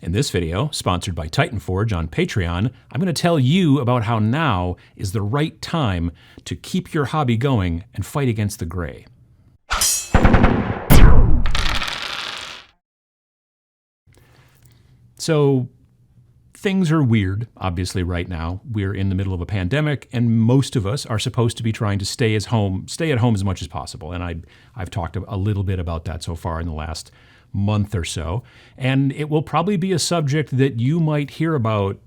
In this video, sponsored by Titanforged on Patreon, I'm going to tell you about how now is the right time to keep your hobby going and fight against the gray. So, things are weird, obviously, right now. We're in the middle of a pandemic, and most of us are supposed to be trying to stay at home as much as possible. And I've talked a little bit about that so far in the last month or so. And it will probably be a subject that you might hear about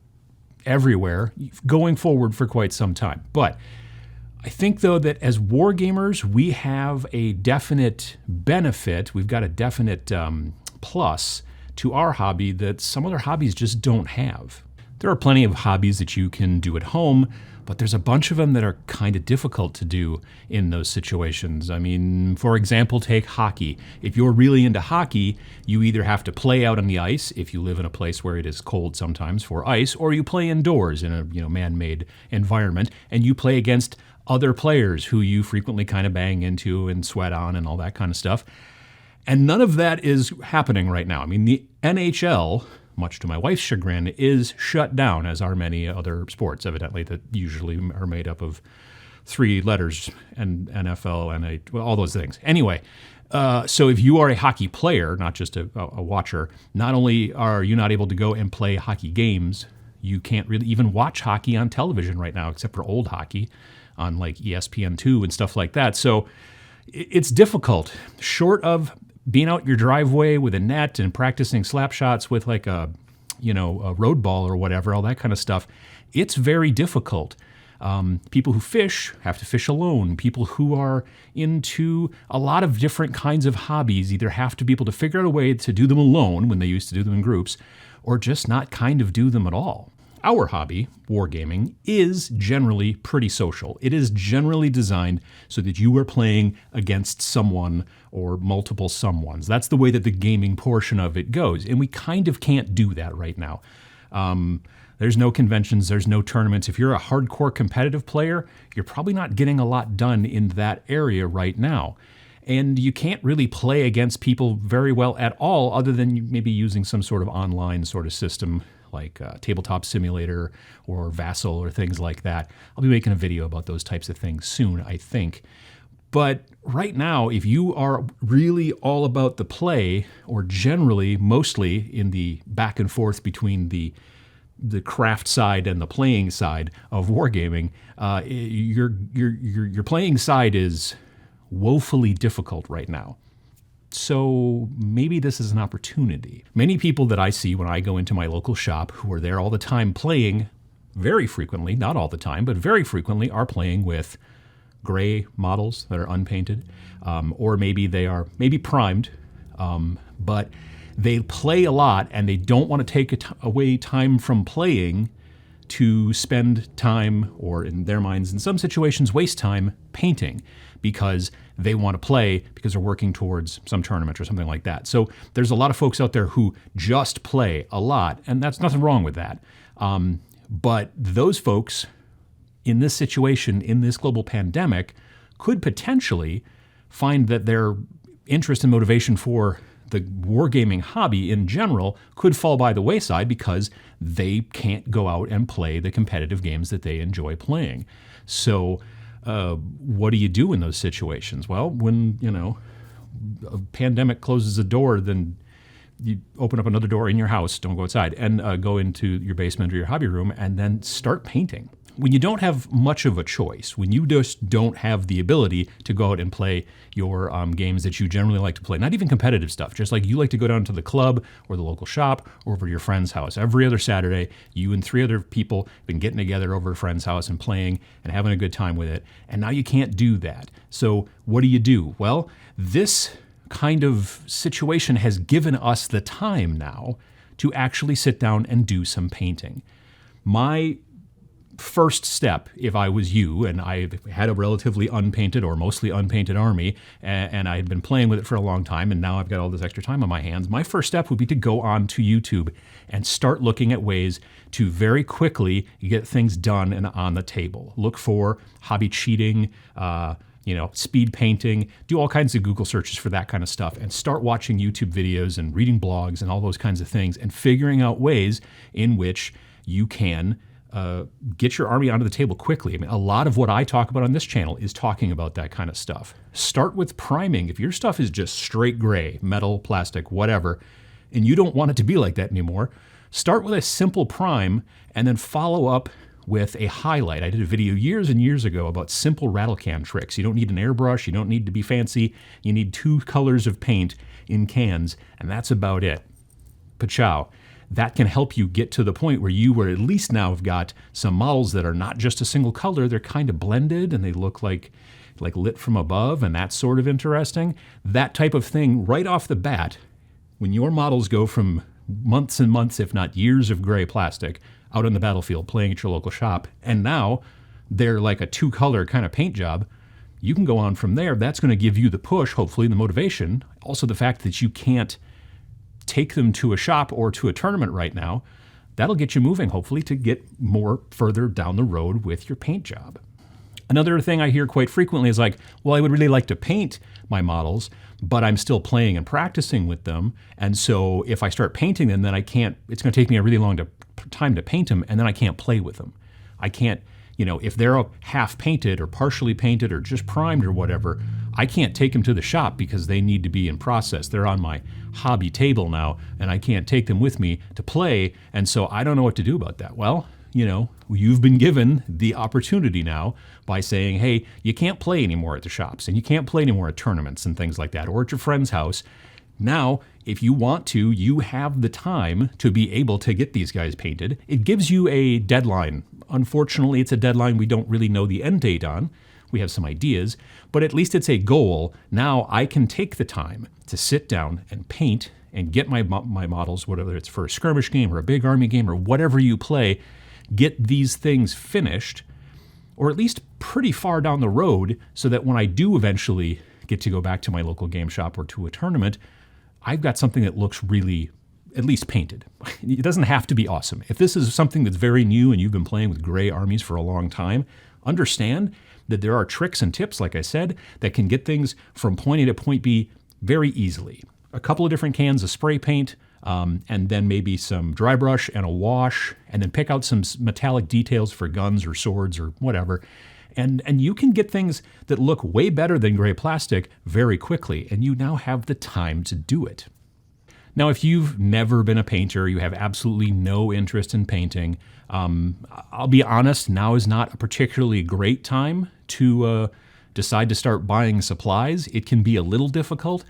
everywhere going forward for quite some time. But I think, though, that as wargamers, we have a definite benefit. We've got a definite plus to our hobby that some other hobbies just don't have. There are plenty of hobbies that you can do at home, but there's a bunch of them that are kind of difficult to do in those situations. I mean, for example, take hockey. If you're really into hockey, you either have to play out on the ice if you live in a place where it is cold sometimes for ice, or you play indoors in a man-made environment, and you play against other players who you frequently kind of bang into and sweat on and all that kind of stuff. And none of that is happening right now. I mean, the NHL, much to my wife's chagrin, is shut down, as are many other sports, evidently, that usually are made up of three letters, and NFL, and all those things. Anyway, so if you are a hockey player, not just a watcher, not only are you not able to go and play hockey games, you can't really even watch hockey on television right now, except for old hockey on like ESPN2 and stuff like that. So it's difficult, short of being out your driveway with a net and practicing slap shots with like a road ball or whatever, all that kind of stuff. It's very difficult. People who fish have to fish alone. People who are into a lot of different kinds of hobbies either have to be able to figure out a way to do them alone when they used to do them in groups, or just not kind of do them at all. Our hobby, wargaming, is generally pretty social. It is generally designed so that you are playing against someone or multiple someones. That's the way that the gaming portion of it goes, and we kind of can't do that right now. There's no conventions, there's no tournaments. If you're a hardcore competitive player, you're probably not getting a lot done in that area right now. And you can't really play against people very well at all, other than maybe using some sort of online sort of system like Tabletop Simulator or Vassal or things like that. I'll be making a video about those types of things soon, I think. But right now, if you are really all about the play, or generally, mostly in the back and forth between the craft side and the playing side of wargaming, your playing side is woefully difficult right now. So maybe this is an opportunity. Many people that I see when I go into my local shop who are there all the time playing, very frequently, not all the time, but very frequently are playing with gray models that are unpainted, or maybe they are primed, but they play a lot and they don't want to take away time from playing to spend time, or in their minds, in some situations, waste time painting because they want to play because they're working towards some tournament or something like that. So there's a lot of folks out there who just play a lot, and that's nothing wrong with that. But those folks in this situation, in this global pandemic, could potentially find that their interest and motivation for the wargaming hobby in general could fall by the wayside because they can't go out and play the competitive games that they enjoy playing. So what do you do in those situations? Well, when, a pandemic closes a door, then you open up another door in your house, don't go outside, and go into your basement or your hobby room and then start painting. When you don't have much of a choice, when you just don't have the ability to go out and play your games that you generally like to play, not even competitive stuff, just like you like to go down to the club or the local shop or over to your friend's house. Every other Saturday, you and three other people have been getting together over a friend's house and playing and having a good time with it, and now you can't do that. So what do? Well, this kind of situation has given us the time now to actually sit down and do some painting. My first step, if I was you and I had a relatively unpainted or mostly unpainted army, and I had been playing with it for a long time, and now I've got all this extra time on my hands, my first step would be to go on to YouTube and start looking at ways to very quickly get things done and on the table. Look for hobby cheating, speed painting, do all kinds of Google searches for that kind of stuff, and start watching YouTube videos and reading blogs and all those kinds of things, and figuring out ways in which you can get your army onto the table quickly. I mean, a lot of what I talk about on this channel is talking about that kind of stuff. Start with priming. If your stuff is just straight gray, metal, plastic, whatever, and you don't want it to be like that anymore, start with a simple prime and then follow up with a highlight. I did a video years and years ago about simple rattle can tricks. You don't need an airbrush. You don't need to be fancy. You need 2 colors of paint in cans, and that's about it. Pachow. That can help you get to the point where you at least now have got some models that are not just a single color. They're kind of blended and they look like lit from above, and that's sort of interesting. That type of thing right off the bat, when your models go from months and months, if not years of gray plastic out on the battlefield playing at your local shop, and now they're like a 2-color kind of paint job, you can go on from there. That's going to give you the push, hopefully the motivation. Also the fact that you can't take them to a shop or to a tournament right now, that'll get you moving, hopefully, to get more further down the road with your paint job. Another thing I hear quite frequently is like, well, I would really like to paint my models, but I'm still playing and practicing with them. And so if I start painting them, then it's going to take me a really long time to paint them, and then I can't play with them. I can't, if they're half painted or partially painted or just primed or whatever, I can't take them to the shop because they need to be in process. They're on my hobby table now, and I can't take them with me to play, and so I don't know what to do about that. Well, you've been given the opportunity now by saying, hey, you can't play anymore at the shops, and you can't play anymore at tournaments and things like that, or at your friend's house. Now, if you want to, you have the time to be able to get these guys painted. It gives you a deadline. Unfortunately, it's a deadline we don't really know the end date on. We have some ideas, but at least it's a goal. Now I can take the time to sit down and paint and get my models, whether it's for a skirmish game or a big army game or whatever you play, get these things finished, or at least pretty far down the road, so that when I do eventually get to go back to my local game shop or to a tournament, I've got something that looks really, at least painted. It doesn't have to be awesome. If this is something that's very new and you've been playing with gray armies for a long time, understand that there are tricks and tips, like I said, that can get things from point A to point B very easily. A couple of different cans of spray paint, and then maybe some dry brush and a wash, and then pick out some metallic details for guns or swords or whatever. And you can get things that look way better than gray plastic very quickly, and you now have the time to do it. Now, if you've never been a painter, you have absolutely no interest in painting, I'll be honest, now is not a particularly great time to decide to start buying supplies. It can be a little difficult.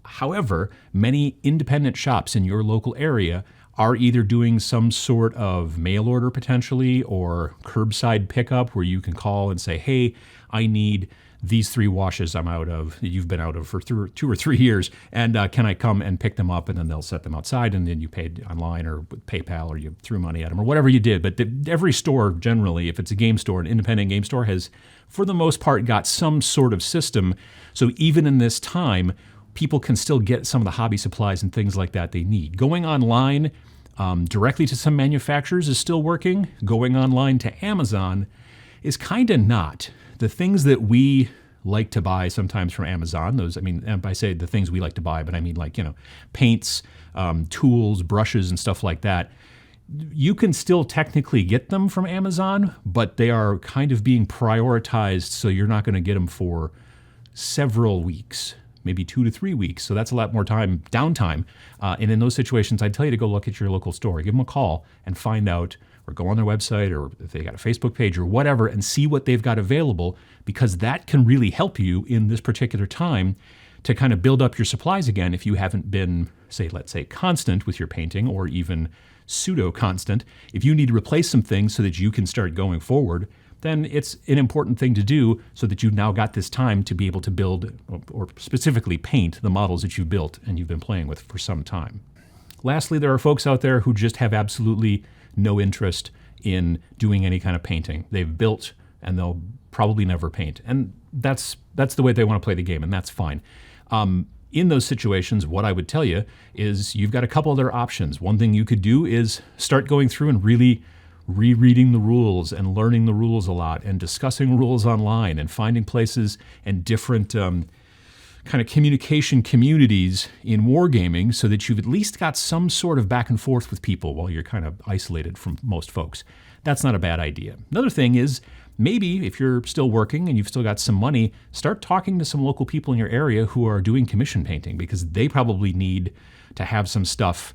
However, many independent shops in your local area are either doing some sort of mail order potentially, or curbside pickup where you can call and say, hey, I need these 3 washes I'm out of, that you've been out of for 2 or 3 years, and can I come and pick them up? And then they'll set them outside, and then you paid online or with PayPal, or you threw money at them, or whatever you did. But every store generally, if it's a game store, an independent game store, has for the most part got some sort of system. So even in this time, people can still get some of the hobby supplies and things like that they need. Going online directly to some manufacturers is still working. Going online to Amazon is kind of not. The things that we like to buy sometimes from Amazon, and I say the things we like to buy, but I mean paints, tools, brushes, and stuff like that. You can still technically get them from Amazon, but they are kind of being prioritized, so you're not going to get them for several weeks, maybe 2 to 3 weeks. So that's a lot more downtime. And in those situations, I'd tell you to go look at your local store, give them a call and find out, or go on their website, or if they got a Facebook page or whatever, and see what they've got available, because that can really help you in this particular time to kind of build up your supplies again if you haven't been, let's say constant with your painting, or even pseudo-constant. If you need to replace some things so that you can start going forward, then it's an important thing to do, so that you've now got this time to be able to build, or specifically paint, the models that you've built and you've been playing with for some time. Lastly, there are folks out there who just have absolutely no interest in doing any kind of painting. They've built and they'll probably never paint. And that's the way they want to play the game, and that's fine. In those situations, what I would tell you is you've got a couple other options. One thing you could do is start going through and really rereading the rules and learning the rules a lot and discussing rules online and finding places and different kind of communication communities in wargaming so that you've at least got some sort of back and forth with people while you're kind of isolated from most folks. That's not a bad idea. Another thing is, maybe if you're still working and you've still got some money, start talking to some local people in your area who are doing commission painting, because they probably need to have some stuff,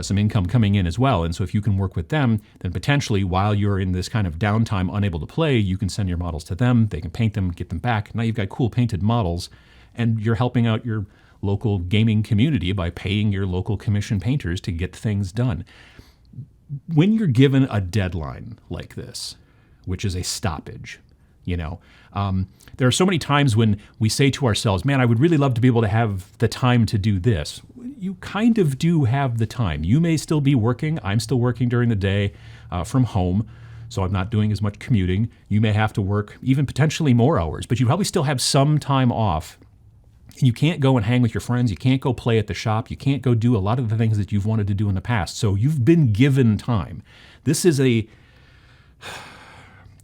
some income coming in as well. And so if you can work with them, then potentially while you're in this kind of downtime unable to play, you can send your models to them, they can paint them, get them back. Now you've got cool painted models, and you're helping out your local gaming community by paying your local commission painters to get things done. When you're given a deadline like this, which is a stoppage, there are so many times when we say to ourselves, man, I would really love to be able to have the time to do this. You kind of do have the time. You may still be working. I'm still working during the day from home, so I'm not doing as much commuting. You may have to work even potentially more hours, but you probably still have some time off. And you can't go and hang with your friends. You can't go play at the shop. You can't go do a lot of the things that you've wanted to do in the past. So you've been given time. This is a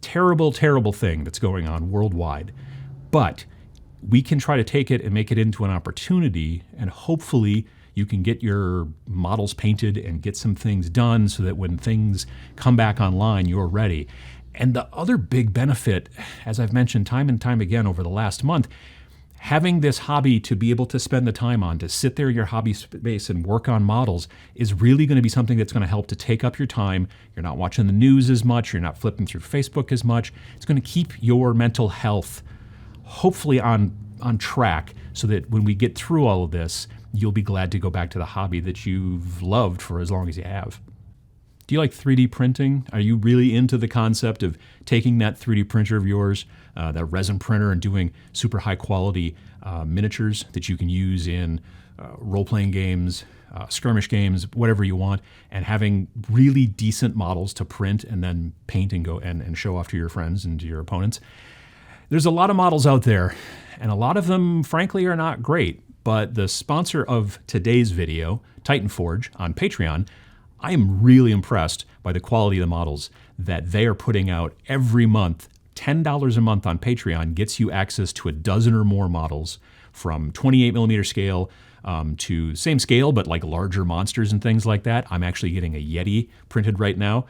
terrible, terrible thing that's going on worldwide. But we can try to take it and make it into an opportunity, and hopefully you can get your models painted and get some things done so that when things come back online, you're ready. And the other big benefit, as I've mentioned time and time again over the last month, having this hobby to be able to spend the time on, to sit there in your hobby space and work on models, is really going to be something that's going to help to take up your time. You're not watching the news as much. You're not flipping through Facebook as much. It's going to keep your mental health hopefully on track so that when we get through all of this, you'll be glad to go back to the hobby that you've loved for as long as you have. Do you like 3D printing? Are you really into the concept of taking that 3D printer of yours, that resin printer, and doing super high quality miniatures that you can use in role-playing games, skirmish games, whatever you want, and having really decent models to print and then paint and go and show off to your friends and to your opponents? There's a lot of models out there, and a lot of them, frankly, are not great. But the sponsor of today's video, Titanforged on Patreon, I am really impressed by the quality of the models that they are putting out every month. $10 a month on Patreon gets you access to a dozen or more models, from 28mm scale to same scale, but like larger monsters and things like that. I'm actually getting a Yeti printed right now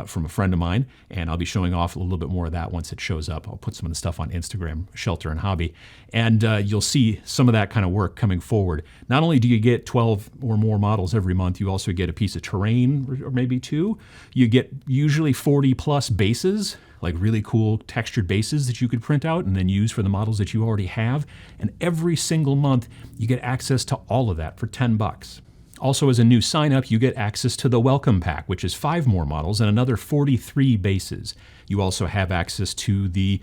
from a friend of mine, and I'll be showing off a little bit more of that once it shows up. I'll put some of the stuff on Instagram, Shelter and Hobby, and you'll see some of that kind of work coming forward. Not only do you get 12 or more models every month, you also get a piece of terrain, or maybe two. You get usually 40 plus bases, like really cool textured bases that you could print out and then use for the models that you already have. And every single month, you get access to all of that for $10. Also, as a new sign-up, you get access to the Welcome Pack, which is 5 more models and another 43 bases. You also have access to the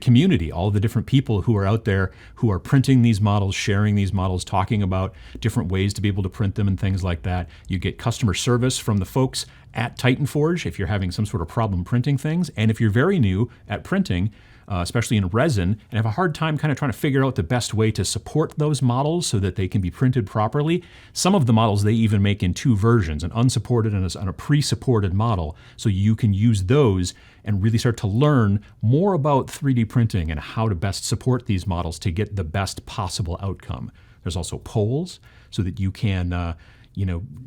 community, all the different people who are out there who are printing these models, sharing these models, talking about different ways to be able to print them and things like that. You get customer service from the folks at Titanforged if you're having some sort of problem printing things. And if you're very new at printing, especially in resin, and have a hard time kind of trying to figure out the best way to support those models so that they can be printed properly, some of the models they even make in 2 versions, an unsupported and a pre-supported model, so you can use those and really start to learn more about 3D printing and how to best support these models to get the best possible outcome. There's also polls so that you can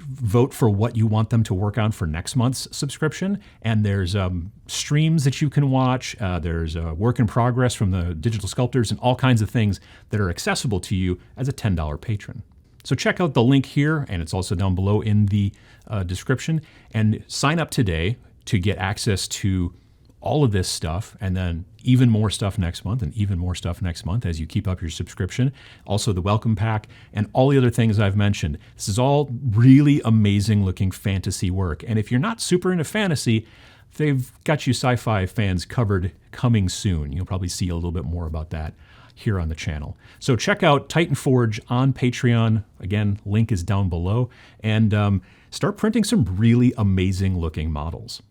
vote for what you want them to work on for next month's subscription. And there's streams that you can watch. There's work in progress from the digital sculptors and all kinds of things that are accessible to you as a $10 patron. So check out the link here, and it's also down below in the description, and sign up today to get access to all of this stuff, and then even more stuff next month, and even more stuff next month as you keep up your subscription. Also the Welcome Pack and all the other things I've mentioned. This is all really amazing looking fantasy work. And if you're not super into fantasy, they've got you sci-fi fans covered coming soon. You'll probably see a little bit more about that here on the channel. So check out Titanforged on Patreon. Again, link is down below. And start printing some really amazing looking models.